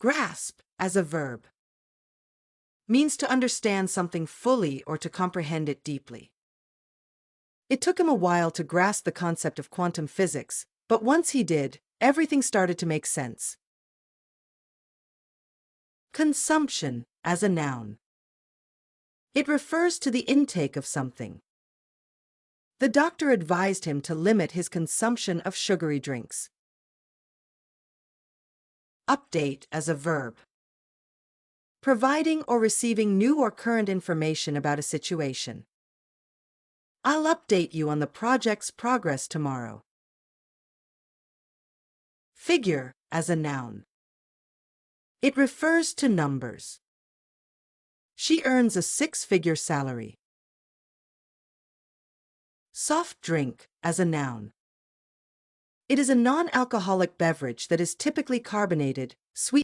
Grasp, as a verb, means to understand something fully or to comprehend it deeply. It took him a while to grasp the concept of quantum physics, but once he did, everything started to make sense. Consumption, as a noun. It refers to the intake of something. The doctor advised him to limit his consumption of sugary drinks. Update, as a verb. Providing or receiving new or current information about a situation. I'll update you on the project's progress tomorrow. Figure, as a noun. It refers to numbers. She earns a six-figure salary. Soft drink, as a noun. It is a non-alcoholic beverage that is typically carbonated, sweet,